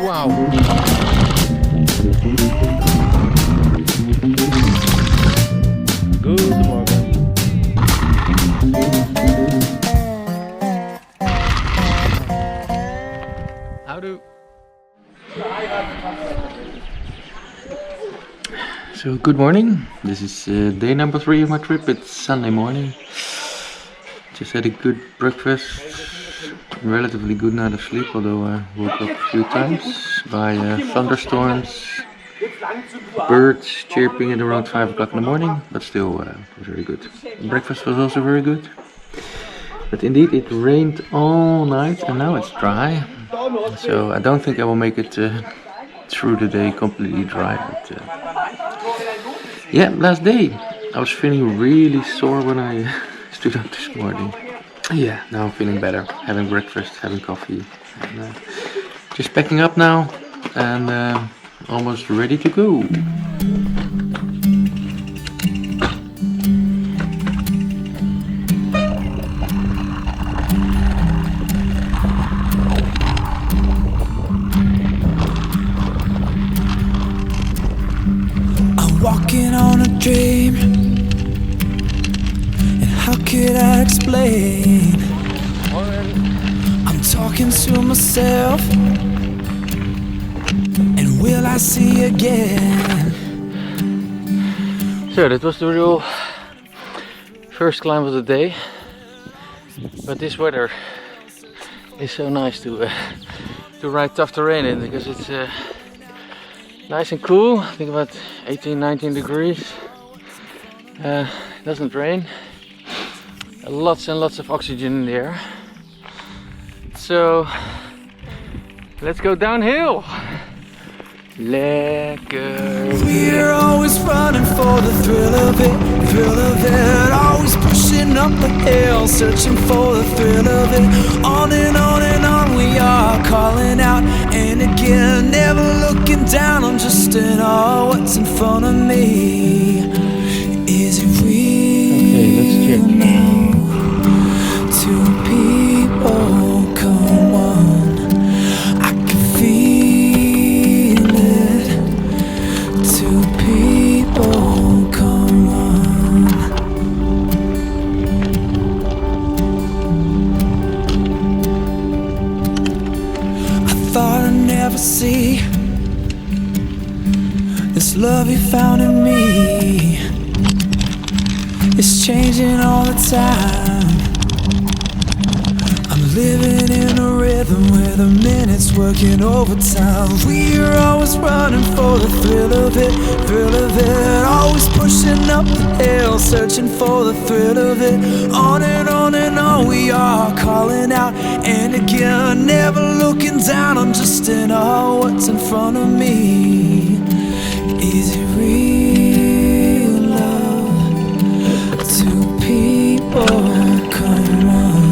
Wow. Good morning. Houdoe. So good morning. This is day number 3 of my trip. It's Sunday morning. Just had a good breakfast. Relatively good night of sleep, although I woke up a few times by thunderstorms, birds chirping at around 5 o'clock in the morning, but still it was very good. Breakfast was also very good. But indeed it rained all night and now it's dry. So I don't think I will make it through the day completely dry. But yeah, last day I was feeling really sore when I stood up this morning. Yeah, now I'm feeling better. Having breakfast, having coffee, and just packing up now and almost ready to go. I'm walking on a dream. How could I explain? I'm talking to myself. And will I see again? So that was the real first climb of the day. But this weather is so nice to ride tough terrain in, because it's nice and cool. I think about 18-19 degrees. It doesn't rain. Lots and lots of oxygen in the air. So let's go downhill. Lekker. We're always running for the thrill of it, always pushing up the hill, searching for the thrill of it. On and on we are, calling out and again, never looking down. I'm just in awe what's in front of me. Is it real? Okay, let's check. Two people, come on, I can feel it. Two people, come on. I thought I'd never see this love you found in me. It's changing all the time. Living in a rhythm where the minutes working overtime. We're always running for the thrill of it, always pushing up the hill, searching for the thrill of it. On and on we are, calling out and again, never looking down. I'm just in awe what's in front of me. Is it real love? Two people, come on.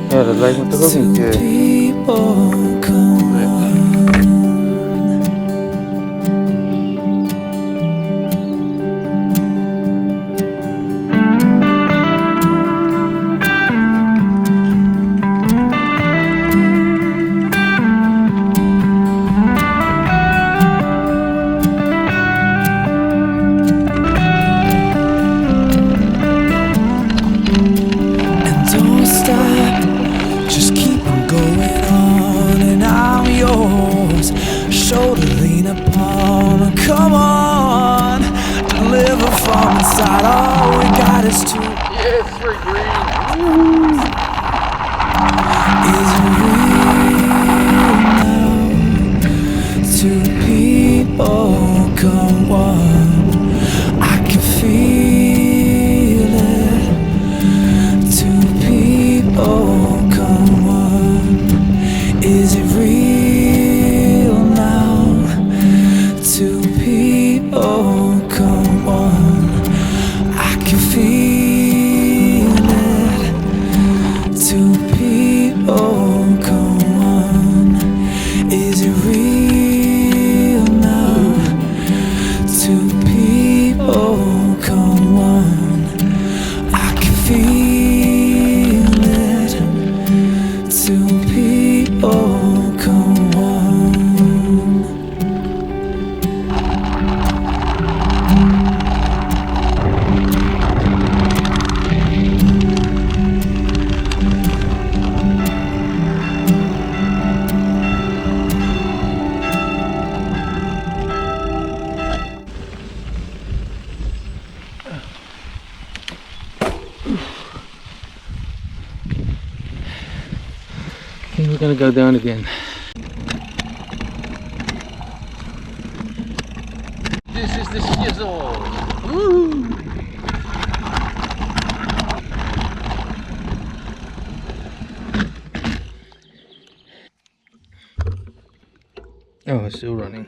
Ja, dat lijkt me toch ook niet. think we're gonna go down again. This is the Chisel! Woo! Oh, it's still running.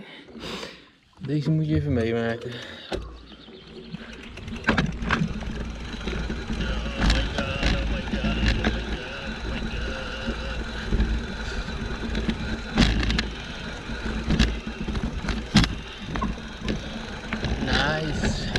Deze moet je even meemaken. Nice.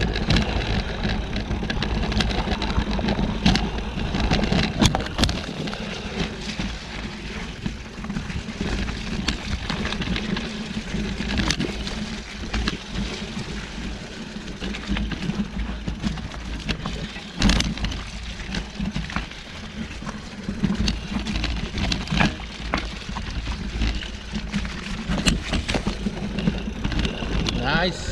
Nice.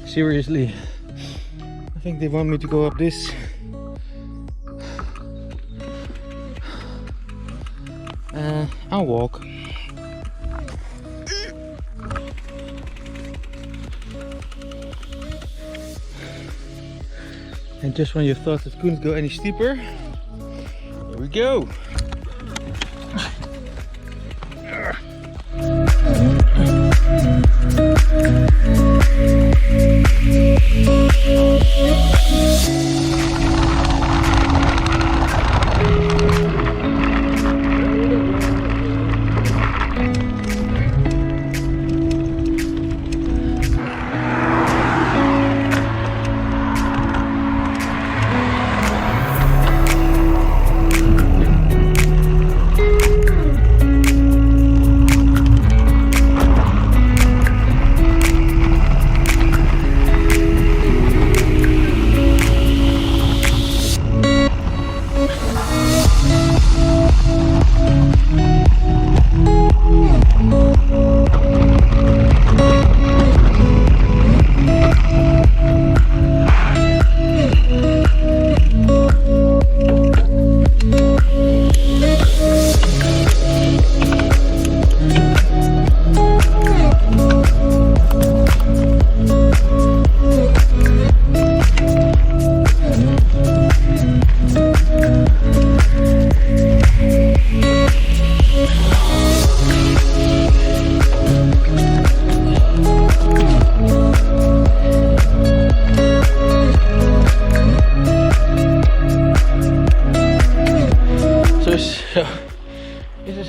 Seriously, I think they want me to go up this. I'll walk. And just when you thought it couldn't go any steeper, here we go.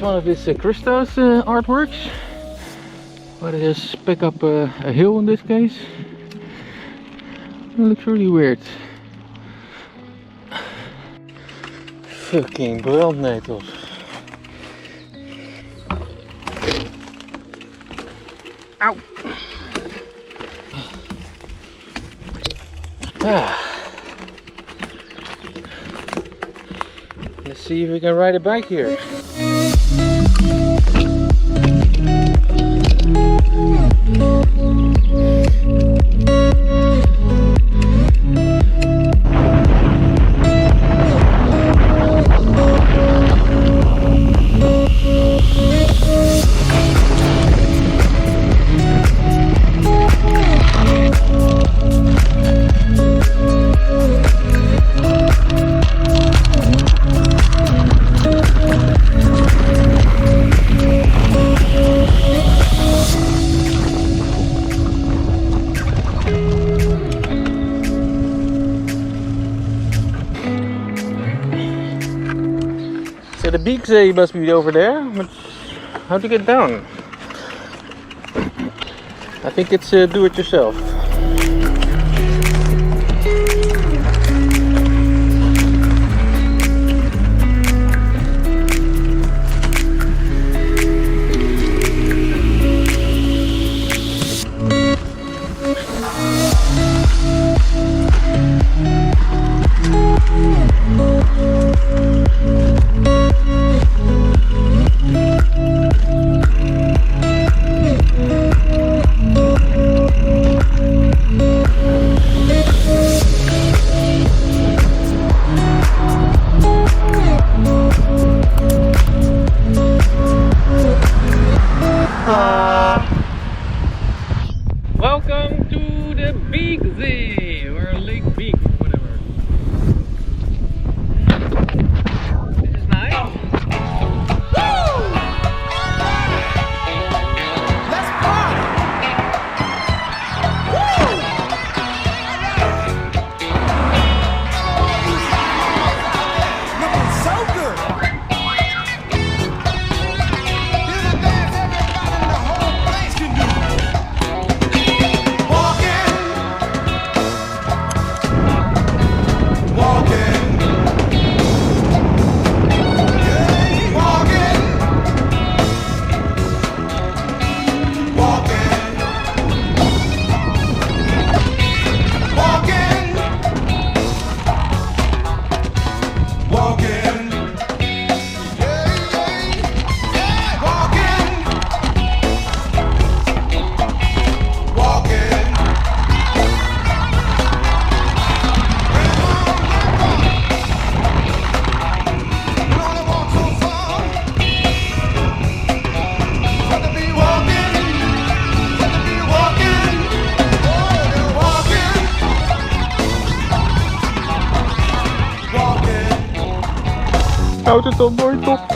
Of this Christos artworks, but it has pick up a hill in this case. It looks really weird. Fucking brandnetels. Ow! Let's see if we can ride a bike here. Bikzee must be over there, but how to get down? I think it's do it yourself. Welcome to the Bikzee, or Lake Beek, or whatever. This is nice. Woo! Let's party! Woo! Looking so good. Here's a dance everybody in the whole place can do. Houd het op, mooi top.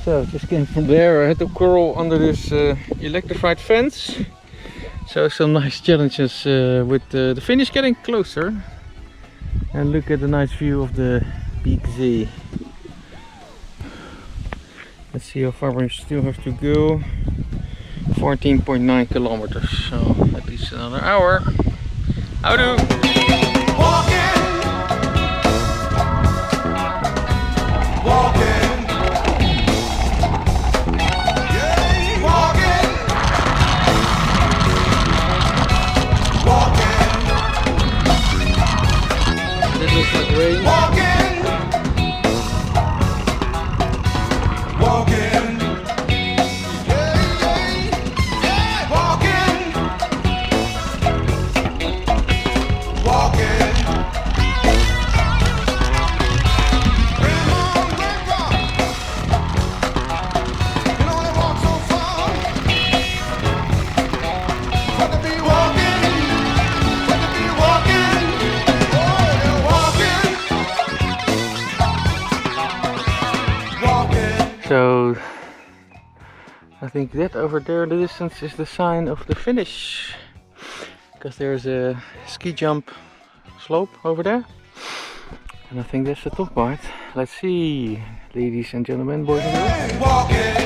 So just came from there. I had to crawl under this electrified fence. So some nice challenges with the finish getting closer. And look at the nice view of the Bikzee. Let's see how far we still have to go. 14.9 kilometers. So at least another hour. Houdoe! Rain. Walking, walking, yeah, walking, walking. You know they walk so far, got to be walking, got to be walking. So I think that over there in the distance is the sign of the finish, because there's a ski jump slope over there, and I think that's the top part. Let's see, ladies and gentlemen, boys and girls.